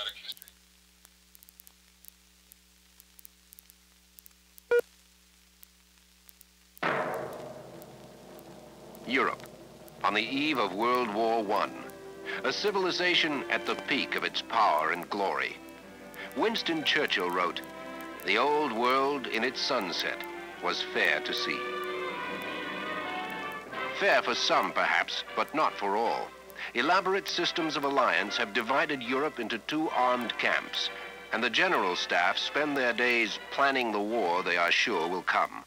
diplomatic history. Europe, on the eve of World War I, a civilization at the peak of its power and glory. Winston Churchill wrote, "The old world in its sunset was fair to see." Fair for some, perhaps, but not for all. Elaborate systems of alliance have divided Europe into two armed camps, and the general staff spend their days planning the war they are sure will come.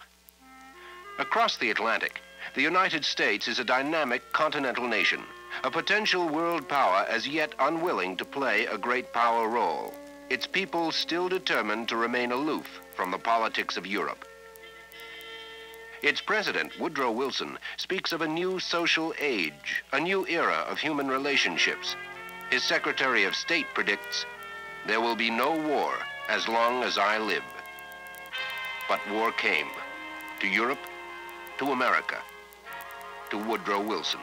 Across the Atlantic, the United States is a dynamic continental nation, a potential world power as yet unwilling to play a great power role. Its people still determined to remain aloof from the politics of Europe. Its president, Woodrow Wilson, speaks of a new social age, a new era of human relationships. His Secretary of State predicts, "There will be no war as long as I live." But war came, to Europe, to America, to Woodrow Wilson.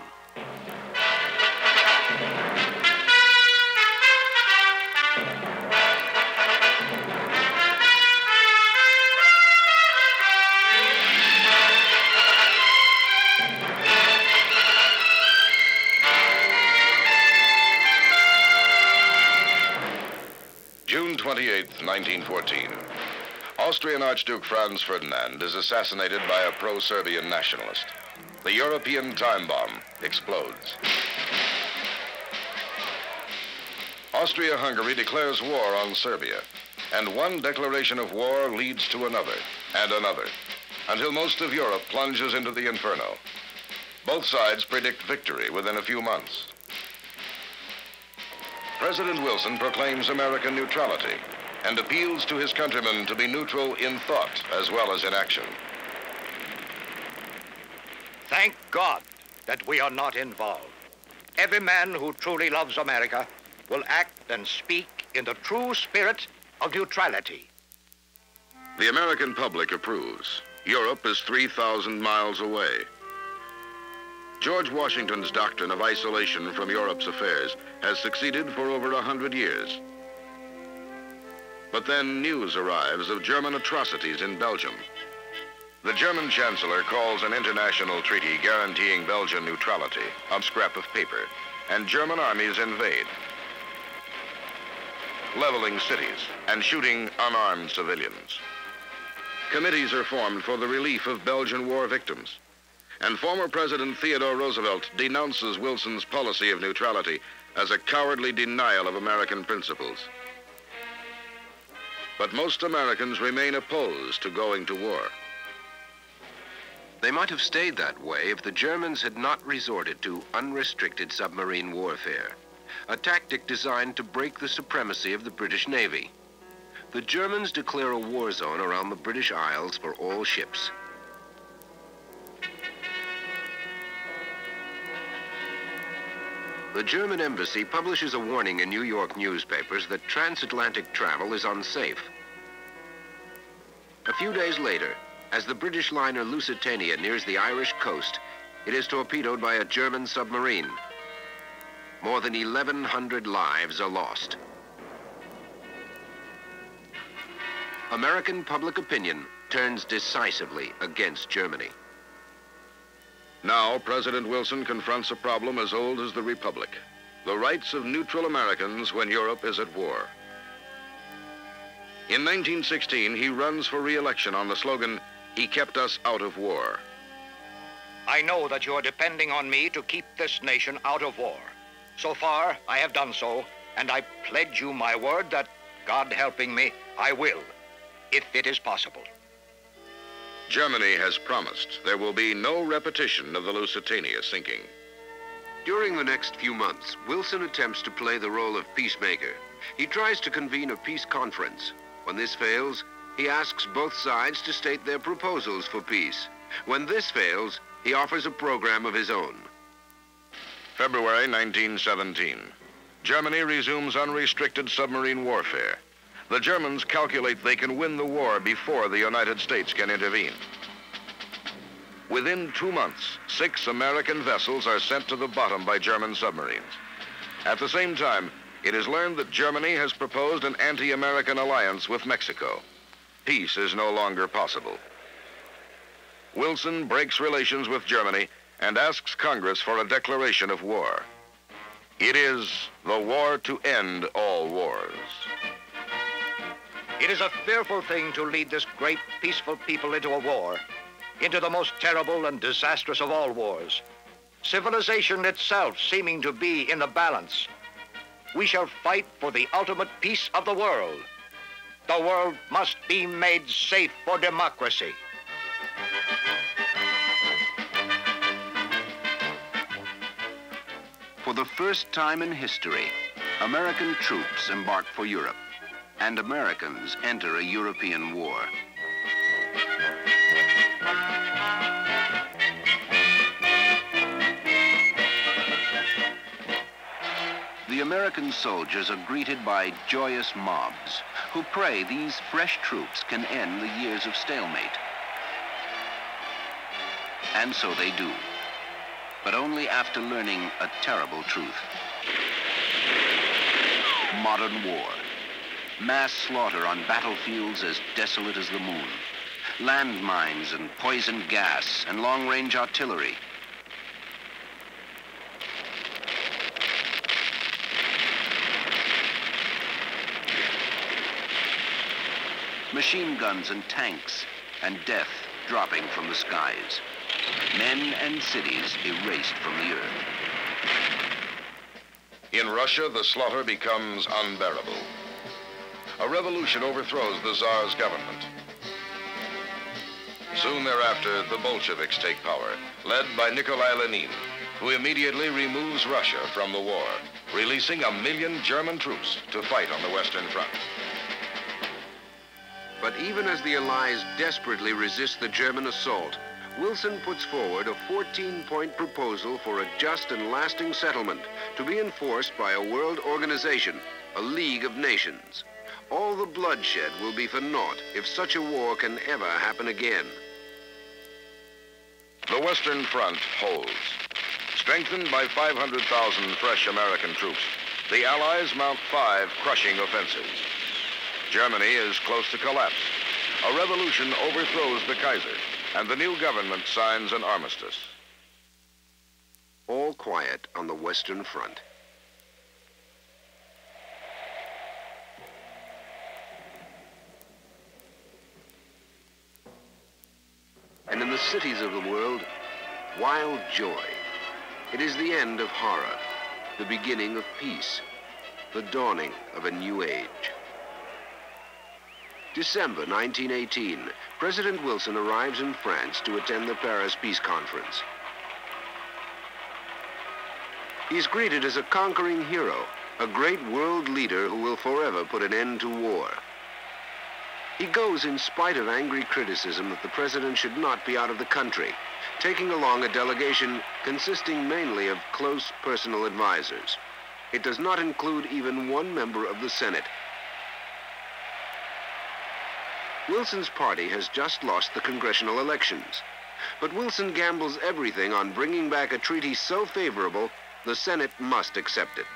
June 28th, 1914. Austrian Archduke Franz Ferdinand is assassinated by a pro-Serbian nationalist. The European time bomb explodes. Austria-Hungary declares war on Serbia, and one declaration of war leads to another and another, until most of Europe plunges into the inferno. Both sides predict victory within a few months. President Wilson proclaims American neutrality and appeals to his countrymen to be neutral in thought as well as in action. Thank God that we are not involved. Every man who truly loves America will act and speak in the true spirit of neutrality. The American public approves. Europe is 3,000 miles away. George Washington's doctrine of isolation from Europe's affairs has succeeded for over 100 years. But then news arrives of German atrocities in Belgium. The German chancellor calls an international treaty guaranteeing Belgian neutrality a scrap of paper, and German armies invade, leveling cities and shooting unarmed civilians. Committees are formed for the relief of Belgian war victims, and former President Theodore Roosevelt denounces Wilson's policy of neutrality as a cowardly denial of American principles. But most Americans remain opposed to going to war. They might have stayed that way if the Germans had not resorted to unrestricted submarine warfare, a tactic designed to break the supremacy of the British Navy. The Germans declare a war zone around the British Isles for all ships. The German embassy publishes a warning in New York newspapers that transatlantic travel is unsafe. A few days later, as the British liner Lusitania nears the Irish coast, it is torpedoed by a German submarine. More than 1,100 lives are lost. American public opinion turns decisively against Germany. Now, President Wilson confronts a problem as old as the Republic: the rights of neutral Americans when Europe is at war. In 1916, he runs for re-election on the slogan, "He kept us out of war." I know that you are depending on me to keep this nation out of war. So far, I have done so, and I pledge you my word that, God helping me, I will, if it is possible. Germany has promised there will be no repetition of the Lusitania sinking. During the next few months, Wilson attempts to play the role of peacemaker. He tries to convene a peace conference. When this fails, he asks both sides to state their proposals for peace. When this fails, he offers a program of his own. February 1917. Germany resumes unrestricted submarine warfare. The Germans calculate they can win the war before the United States can intervene. Within 2 months, 6 American vessels are sent to the bottom by German submarines. At the same time, it is learned that Germany has proposed an anti-American alliance with Mexico. Peace is no longer possible. Wilson breaks relations with Germany and asks Congress for a declaration of war. It is the war to end all wars. It is a fearful thing to lead this great, peaceful people into a war, into the most terrible and disastrous of all wars. Civilization itself seeming to be in the balance. We shall fight for the ultimate peace of the world. The world must be made safe for democracy. For the first time in history, American troops embark for Europe, and Americans enter a European war. The American soldiers are greeted by joyous mobs who pray these fresh troops can end the years of stalemate. And so they do, but only after learning a terrible truth. Modern war. Mass slaughter on battlefields as desolate as the moon. Landmines and poison gas and long-range artillery. Machine guns and tanks, and death dropping from the skies. Men and cities erased from the earth. In Russia, the slaughter becomes unbearable. A revolution overthrows the Tsar's government. Soon thereafter, the Bolsheviks take power, led by Nikolai Lenin, who immediately removes Russia from the war, releasing 1 million German troops to fight on the Western Front. But even as the Allies desperately resist the German assault, Wilson puts forward a 14-point proposal for a just and lasting settlement to be enforced by a world organization, a League of Nations. All the bloodshed will be for naught if such a war can ever happen again. The Western Front holds. Strengthened by 500,000 fresh American troops, the Allies mount 5 crushing offensives. Germany is close to collapse. A revolution overthrows the Kaiser, and the new government signs an armistice. All quiet on the Western Front. And in the cities of the world, wild joy. It is the end of horror, the beginning of peace, the dawning of a new age. December 1918, President Wilson arrives in France to attend the Paris Peace Conference. He is greeted as a conquering hero, a great world leader who will forever put an end to war. He goes in spite of angry criticism that the president should not be out of the country, taking along a delegation consisting mainly of close personal advisors. It does not include even one member of the Senate. Wilson's party has just lost the congressional elections, but Wilson gambles everything on bringing back a treaty so favorable, the Senate must accept it.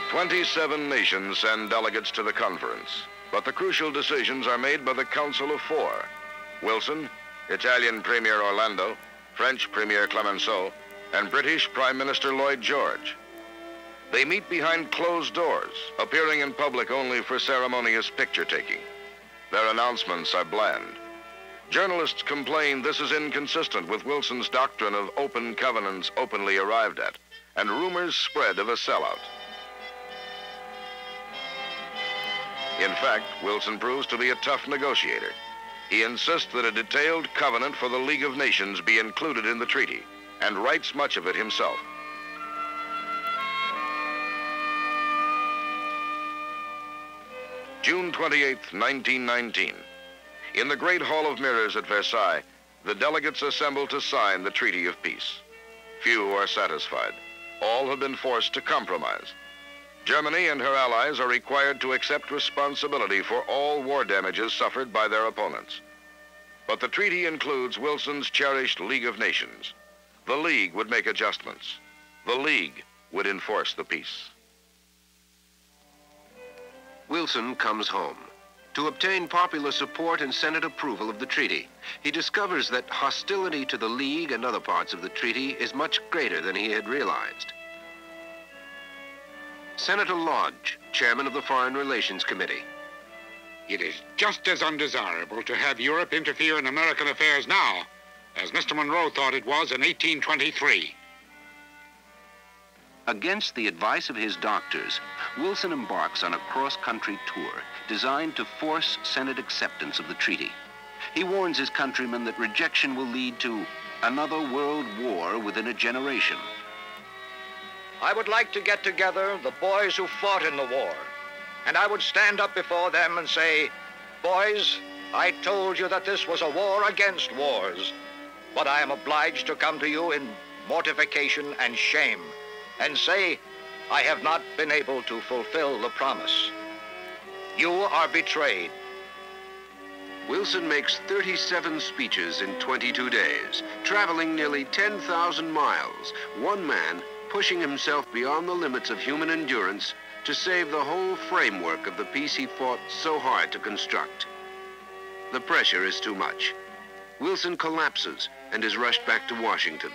"27 nations send delegates to the conference, but the crucial decisions are made by the Council of 4. Wilson, Italian Premier Orlando, French Premier Clemenceau, and British Prime Minister Lloyd George. They meet behind closed doors, appearing in public only for ceremonious picture-taking. Their announcements are bland. Journalists complain this is inconsistent with Wilson's doctrine of open covenants openly arrived at, and rumors spread of a sellout. In fact, Wilson proves to be a tough negotiator. He insists that a detailed covenant for the League of Nations be included in the treaty, and writes much of it himself. June 28, 1919. In the Great Hall of Mirrors at Versailles, the delegates assemble to sign the Treaty of Peace. Few are satisfied. All have been forced to compromise. Germany and her allies are required to accept responsibility for all war damages suffered by their opponents. But the treaty includes Wilson's cherished League of Nations. The League would make adjustments. The League would enforce the peace. Wilson comes home. To obtain popular support and Senate approval of the treaty, he discovers that hostility to the League and other parts of the treaty is much greater than he had realized. Senator Lodge, chairman of the Foreign Relations Committee. It is just as undesirable to have Europe interfere in American affairs now as Mr. Monroe thought it was in 1823. Against the advice of his doctors, Wilson embarks on a cross-country tour designed to force Senate acceptance of the treaty. He warns his countrymen that rejection will lead to another world war within a generation. I would like to get together the boys who fought in the war, and I would stand up before them and say, boys, I told you that this was a war against wars, but I am obliged to come to you in mortification and shame and say, I have not been able to fulfill the promise. You are betrayed. Wilson makes 37 speeches in 22 days, traveling nearly 10,000 miles, one man pushing himself beyond the limits of human endurance to save the whole framework of the peace he fought so hard to construct. The pressure is too much. Wilson collapses and is rushed back to Washington.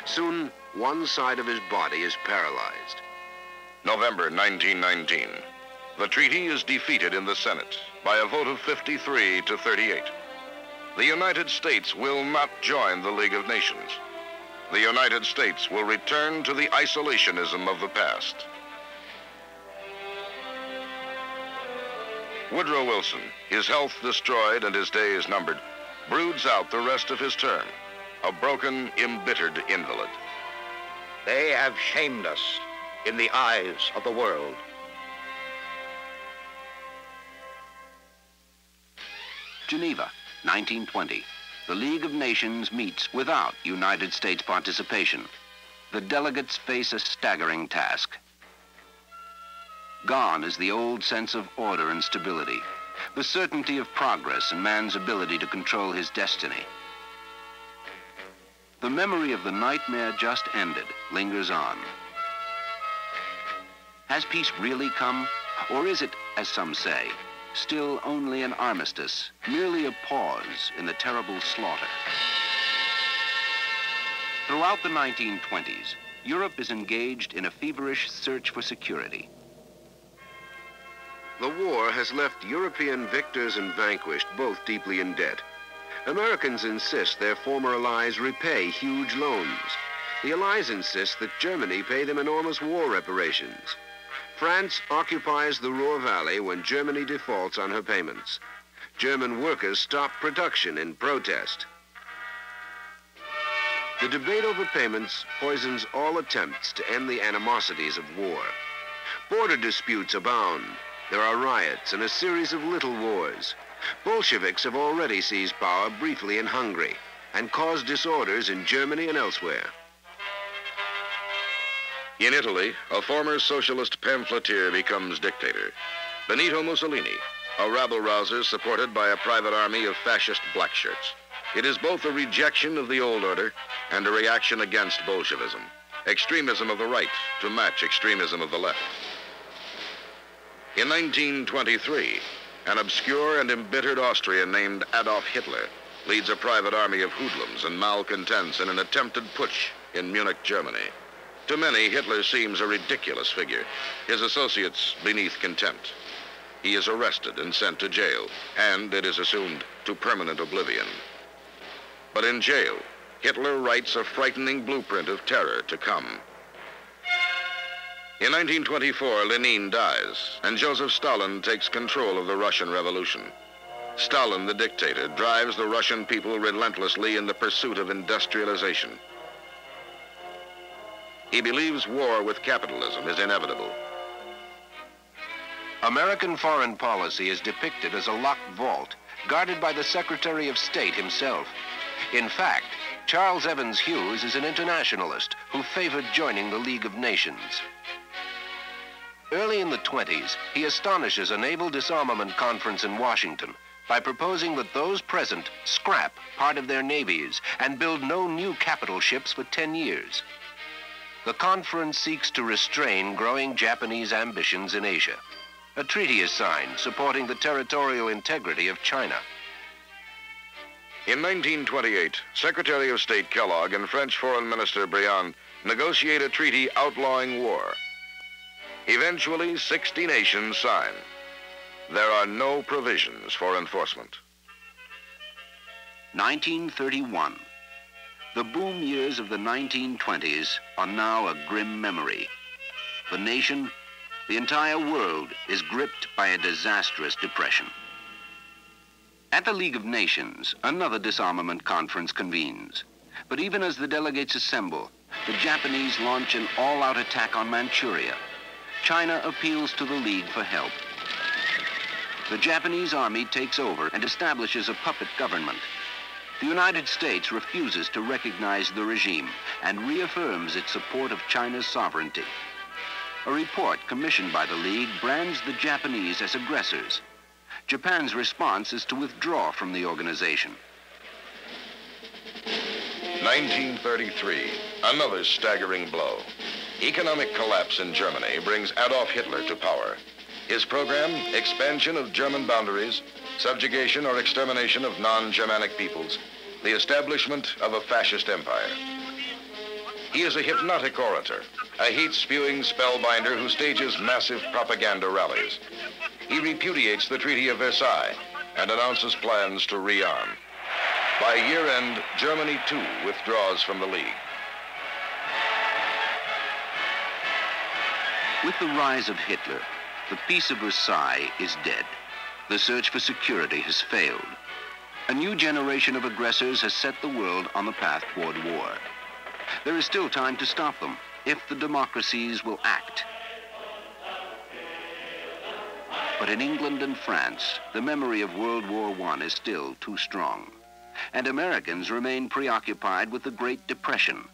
Soon, one side of his body is paralyzed. November 1919. The treaty is defeated in the Senate by a vote of 53 to 38. The United States will not join the League of Nations. The United States will return to the isolationism of the past. Woodrow Wilson, his health destroyed and his days numbered, broods out the rest of his term, a broken, embittered invalid. They have shamed us in the eyes of the world. Geneva, 1920. The League of Nations meets without United States participation. The delegates face a staggering task. Gone is the old sense of order and stability, the certainty of progress and man's ability to control his destiny. The memory of the nightmare just ended lingers on. Has peace really come? Or is it, as some say, still only an armistice, merely a pause in the terrible slaughter? Throughout the 1920s, Europe is engaged in a feverish search for security. The war has left European victors and vanquished both deeply in debt. Americans insist their former allies repay huge loans. The Allies insist that Germany pay them enormous war reparations. France occupies the Ruhr Valley when Germany defaults on her payments. German workers stop production in protest. The debate over payments poisons all attempts to end the animosities of war. Border disputes abound. There are riots and a series of little wars. Bolsheviks have already seized power briefly in Hungary and caused disorders in Germany and elsewhere. In Italy, a former socialist pamphleteer becomes dictator. Benito Mussolini, a rabble-rouser supported by a private army of fascist blackshirts. It is both a rejection of the old order and a reaction against Bolshevism, extremism of the right to match extremism of the left. In 1923, an obscure and embittered Austrian named Adolf Hitler leads a private army of hoodlums and malcontents in an attempted putsch in Munich, Germany. To many, Hitler seems a ridiculous figure, his associates beneath contempt. He is arrested and sent to jail, and, it is assumed, to permanent oblivion. But in jail, Hitler writes a frightening blueprint of terror to come. In 1924, Lenin dies, and Joseph Stalin takes control of the Russian Revolution. Stalin, the dictator, drives the Russian people relentlessly in the pursuit of industrialization. He believes war with capitalism is inevitable. American foreign policy is depicted as a locked vault, guarded by the Secretary of State himself. In fact, Charles Evans Hughes is an internationalist who favored joining the League of Nations. Early in the 20s, he astonishes a naval disarmament conference in Washington by proposing that those present scrap part of their navies and build no new capital ships for 10 years. The conference seeks to restrain growing Japanese ambitions in Asia. A treaty is signed supporting the territorial integrity of China. In 1928, Secretary of State Kellogg and French Foreign Minister Briand negotiate a treaty outlawing war. Eventually, 60 nations sign. There are no provisions for enforcement. 1931. The boom years of the 1920s are now a grim memory. The nation, the entire world, is gripped by a disastrous depression. At the League of Nations, another disarmament conference convenes. But even as the delegates assemble, the Japanese launch an all-out attack on Manchuria. China appeals to the League for help. The Japanese army takes over and establishes a puppet government. The United States refuses to recognize the regime and reaffirms its support of China's sovereignty. A report commissioned by the League brands the Japanese as aggressors. Japan's response is to withdraw from the organization. 1933, another staggering blow. Economic collapse in Germany brings Adolf Hitler to power. His program, expansion of German boundaries, subjugation or extermination of non-Germanic peoples, the establishment of a fascist empire. He is a hypnotic orator, a hate-spewing spellbinder who stages massive propaganda rallies. He repudiates the Treaty of Versailles and announces plans to rearm. By year-end, Germany too withdraws from the League. With the rise of Hitler, the Peace of Versailles is dead. The search for security has failed. A new generation of aggressors has set the world on the path toward war. There is still time to stop them, if the democracies will act. But in England and France, the memory of World War I is still too strong. And Americans remain preoccupied with the Great Depression.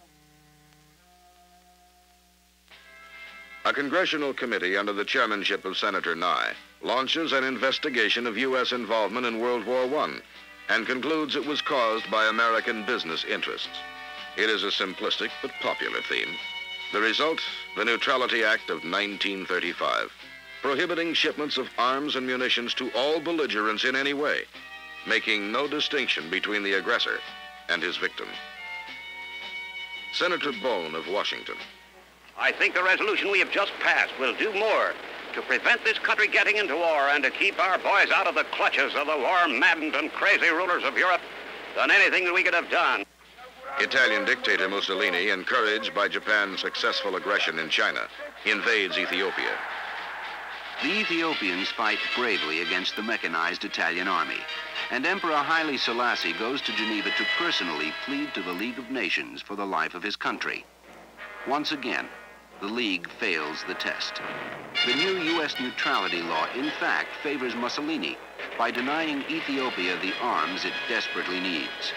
A congressional committee under the chairmanship of Senator Nye launches an investigation of U.S. involvement in World War I and concludes it was caused by American business interests. It is a simplistic but popular theme. The result, the Neutrality Act of 1935, prohibiting shipments of arms and munitions to all belligerents in any way, making no distinction between the aggressor and his victim. Senator Bone of Washington. I think the resolution we have just passed will do more to prevent this country getting into war and to keep our boys out of the clutches of the war-maddened and crazy rulers of Europe than anything that we could have done. Italian dictator Mussolini, encouraged by Japan's successful aggression in China, invades Ethiopia. The Ethiopians fight bravely against the mechanized Italian army, and Emperor Haile Selassie goes to Geneva to personally plead to the League of Nations for the life of his country. Once again, the League fails the test. The new U.S. neutrality law, in fact, favors Mussolini by denying Ethiopia the arms it desperately needs.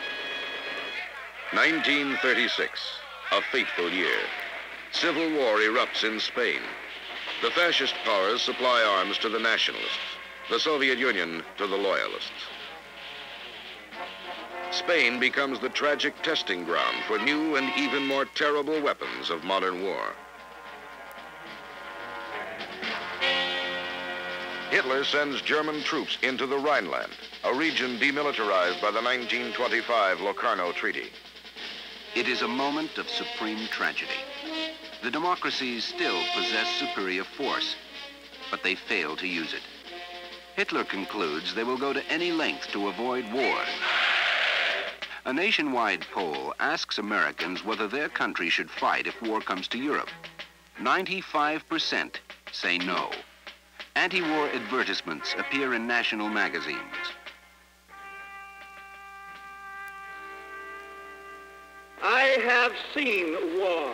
1936, a fateful year. Civil war erupts in Spain. The fascist powers supply arms to the nationalists, the Soviet Union to the loyalists. Spain becomes the tragic testing ground for new and even more terrible weapons of modern war. Hitler sends German troops into the Rhineland, a region demilitarized by the 1925 Locarno Treaty. It is a moment of supreme tragedy. The democracies still possess superior force, but they fail to use it. Hitler concludes they will go to any length to avoid war. A nationwide poll asks Americans whether their country should fight if war comes to Europe. 95% say no. Anti-war advertisements appear in national magazines. I have seen war.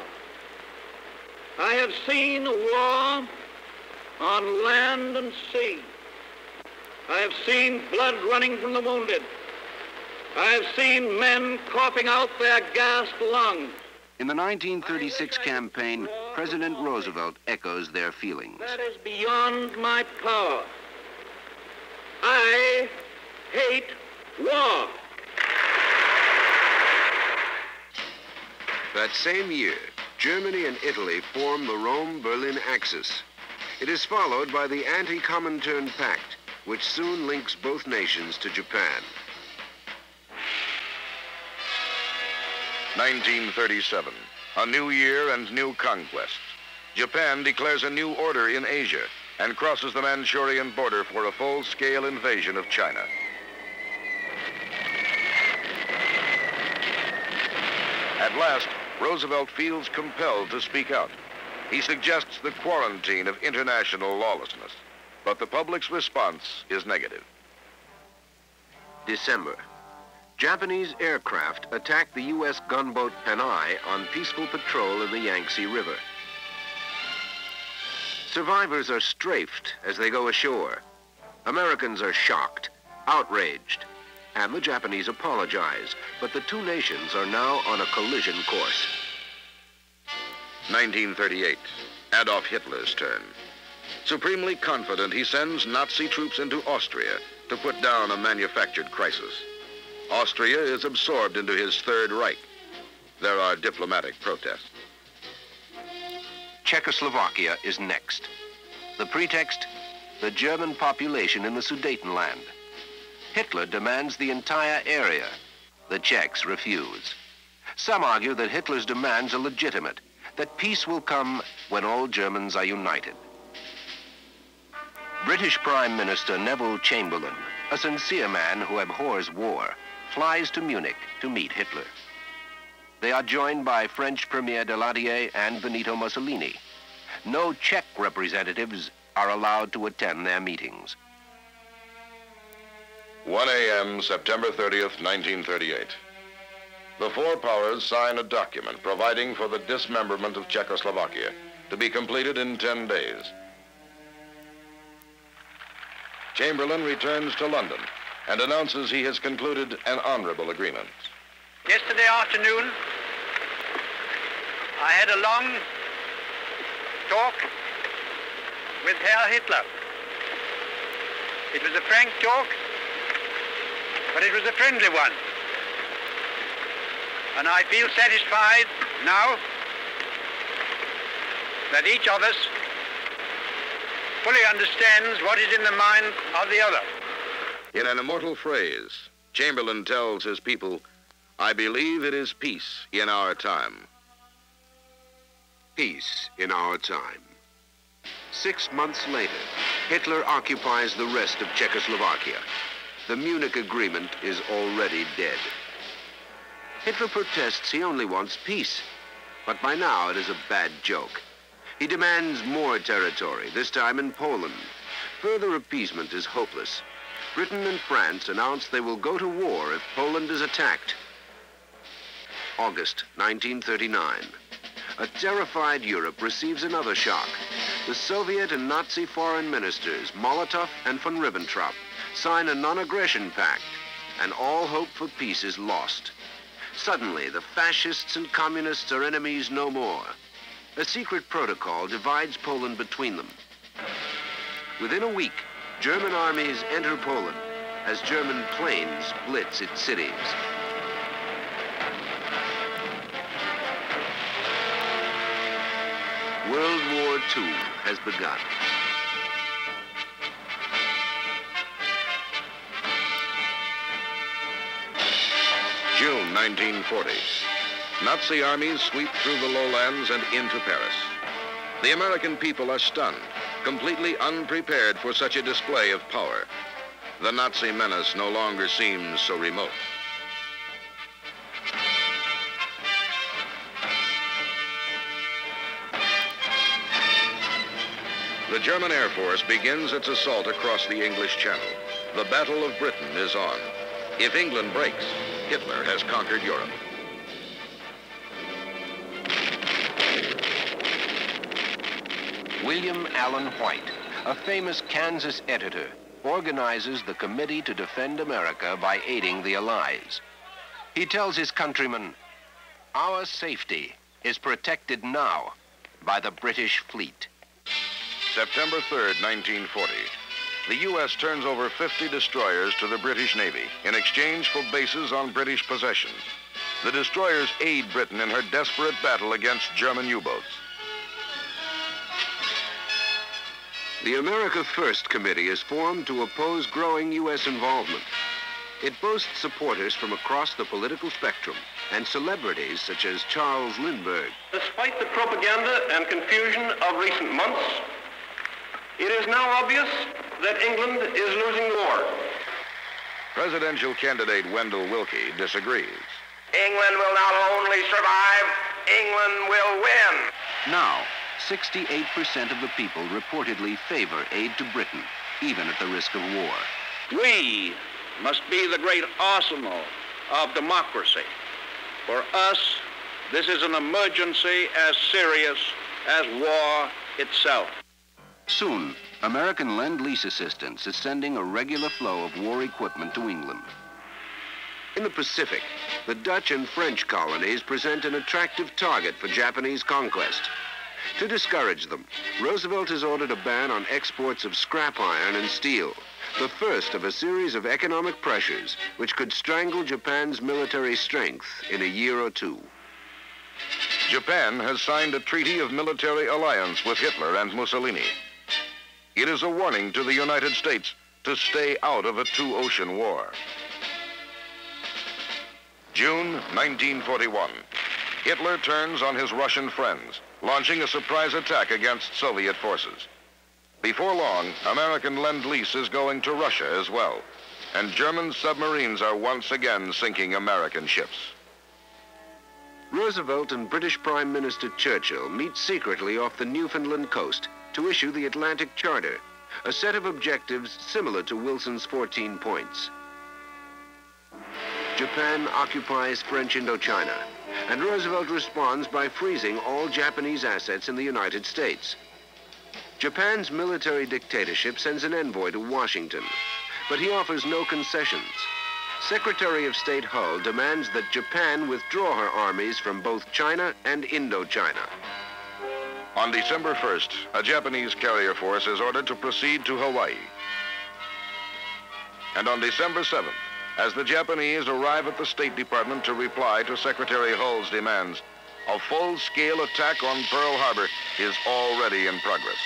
I have seen war on land and sea. I have seen blood running from the wounded. I have seen men coughing out their gasped lungs. In the 1936 campaign, President Roosevelt echoes their feelings. That is beyond my power. I hate war. That same year, Germany and Italy form the Rome-Berlin axis. It is followed by the Anti-Comintern Pact, which soon links both nations to Japan. 1937, a new year and new conquests. Japan declares a new order in Asia and crosses the Manchurian border for a full-scale invasion of China. At last, Roosevelt feels compelled to speak out. He suggests the quarantine of international lawlessness, but the public's response is negative. December. Japanese aircraft attacked the U.S. gunboat Panay on peaceful patrol in the Yangtze River. Survivors are strafed as they go ashore. Americans are shocked, outraged, and the Japanese apologize, but the two nations are now on a collision course. 1938, Adolf Hitler's turn. Supremely confident, he sends Nazi troops into Austria to put down a manufactured crisis. Austria is absorbed into his Third Reich. There are diplomatic protests. Czechoslovakia is next. The pretext, the German population in the Sudetenland. Hitler demands the entire area. The Czechs refuse. Some argue that Hitler's demands are legitimate, that peace will come when all Germans are united. British Prime Minister Neville Chamberlain, a sincere man who abhors war, flies to Munich to meet Hitler. They are joined by French Premier Daladier and Benito Mussolini. No Czech representatives are allowed to attend their meetings. 1 a.m., September 30th, 1938. The four powers sign a document providing for the dismemberment of Czechoslovakia to be completed in 10 days. Chamberlain returns to London and announces he has concluded an honorable agreement. Yesterday afternoon, I had a long talk with Herr Hitler. It was a frank talk, but it was a friendly one. And I feel satisfied now that each of us fully understands what is in the mind of the other. In an immortal phrase, Chamberlain tells his people, "I believe it is peace in our time." Peace in our time. 6 months later, Hitler occupies the rest of Czechoslovakia. The Munich Agreement is already dead. Hitler protests he only wants peace, but by now it is a bad joke. He demands more territory, this time in Poland. Further appeasement is hopeless. Britain and France announce they will go to war if Poland is attacked. August 1939. A terrified Europe receives another shock. The Soviet and Nazi foreign ministers, Molotov and von Ribbentrop, sign a non-aggression pact, and all hope for peace is lost. Suddenly, the fascists and communists are enemies no more. A secret protocol divides Poland between them. Within a week, German armies enter Poland as German planes blitz its cities. World War II has begun. June 1940. Nazi armies sweep through the lowlands and into Paris. The American people are stunned, completely unprepared for such a display of power. The Nazi menace no longer seems so remote. The German Air Force begins its assault across the English Channel. The Battle of Britain is on. If England breaks, Hitler has conquered Europe. William Allen White, a famous Kansas editor, organizes the Committee to Defend America by aiding the Allies. He tells his countrymen, "Our safety is protected now by the British fleet." September 3rd, 1940. the U.S. turns over 50 destroyers to the British Navy in exchange for bases on British possessions. The destroyers aid Britain in her desperate battle against German U-boats. The America First Committee is formed to oppose growing U.S. involvement. It boasts supporters from across the political spectrum and celebrities such as Charles Lindbergh. Despite the propaganda and confusion of recent months, it is now obvious that England is losing the war. Presidential candidate Wendell Willkie disagrees. England will not only survive, England will win. Now, 68% of the people reportedly favor aid to Britain, even at the risk of war. We must be the great arsenal of democracy. For us, this is an emergency as serious as war itself. Soon, American Lend-Lease assistance is sending a regular flow of war equipment to England. In the Pacific, the Dutch and French colonies present an attractive target for Japanese conquest. To discourage them, Roosevelt has ordered a ban on exports of scrap iron and steel, the first of a series of economic pressures which could strangle Japan's military strength in a year or two. Japan has signed a treaty of military alliance with Hitler and Mussolini. It is a warning to the United States to stay out of a two-ocean war. June 1941. Hitler turns on his Russian friends, launching a surprise attack against Soviet forces. Before long, American Lend-Lease is going to Russia as well, and German submarines are once again sinking American ships. Roosevelt and British Prime Minister Churchill meet secretly off the Newfoundland coast to issue the Atlantic Charter, a set of objectives similar to Wilson's 14 points. Japan occupies French Indochina, and Roosevelt responds by freezing all Japanese assets in the United States. Japan's military dictatorship sends an envoy to Washington, but he offers no concessions. Secretary of State Hull demands that Japan withdraw her armies from both China and Indochina. On December 1st, a Japanese carrier force is ordered to proceed to Hawaii. And on December 7th, as the Japanese arrive at the State Department to reply to Secretary Hull's demands, a full-scale attack on Pearl Harbor is already in progress.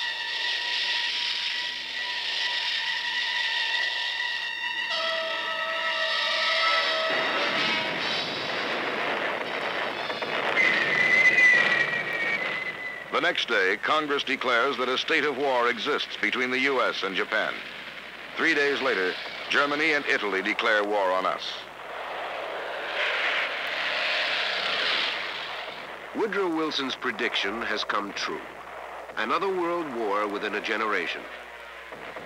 The next day, Congress declares that a state of war exists between the U.S. and Japan. 3 days later, Germany and Italy declare war on us. Woodrow Wilson's prediction has come true. Another world war within a generation.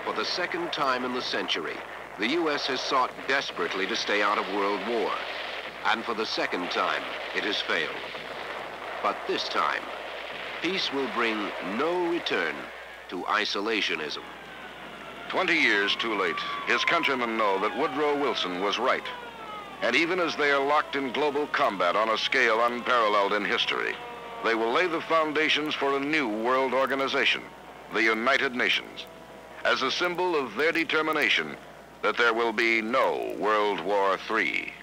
For the second time in the century, the U.S. has sought desperately to stay out of world war. And for the second time, it has failed. But this time, peace will bring no return to isolationism. 20 years too late, his countrymen know that Woodrow Wilson was right. And even as they are locked in global combat on a scale unparalleled in history, they will lay the foundations for a new world organization, the United Nations, as a symbol of their determination that there will be no World War III.